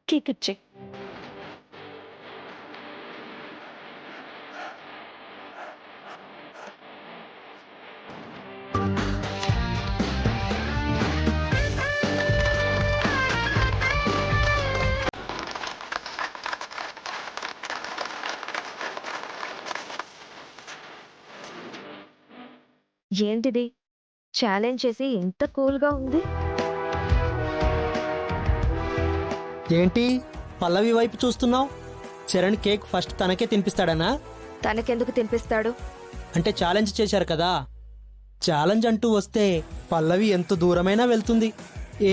Cake ఇచ్చే. ఏంటిది challenge చేసి ఇంత కూల్గా ఉంది? ఏంటి పల్లవి వైపు చూస్తున్నావు? చరణ్ కేక్ ఫస్ట్ తనకే తినిపిస్తాడనా? తనకెందుకు తినిపిస్తాడు? అంటే ఛాలెంజ్ చేశారు కదా. ఛాలెంజ్ అంటూ వస్తే పల్లవి ఎంత దూరమైనా వెళ్తుంది,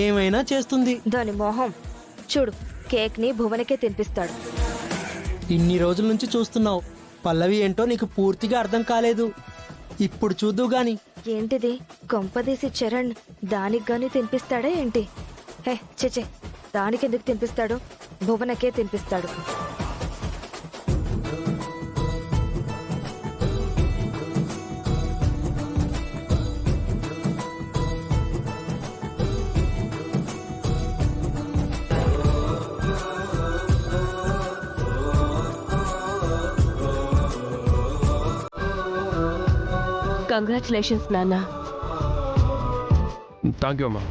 ఏమైనా చేస్తుంది. దాని మొహం చూడు, కేక్ని భువనకే తినిపిస్తాడు. ఇన్ని రోజుల నుంచి చూస్తున్నావు, పల్లవి ఏంటో నీకు పూర్తిగా అర్థం కాలేదు. ఇప్పుడు చూద్దు గాని. ఏంటిది కొంపదీసి చరణ్ దానికి గాని తినిపిస్తాడా ఏంటి? హే చిచే, దానికెందుకు తినిపిస్తాడు? భువనకే తినిపిస్తాడు. కంగ్రాచులేషన్స్ నాన్న. థ్యాంక్ యూ అమ్మా.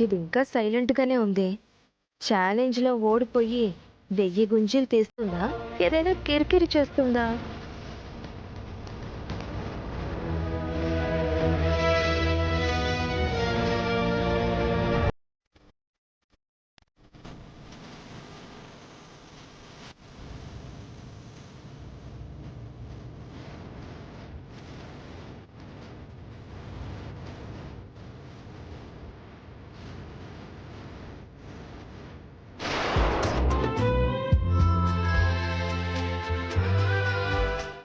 ఇది ఇంకా సైలెంట్ గానే ఉంది. ఛాలెంజ్ లో ఓడిపోయి 1000 గుంజీలు తీస్తుందా, ఏదైనా కిరికిరి చేస్తుందా?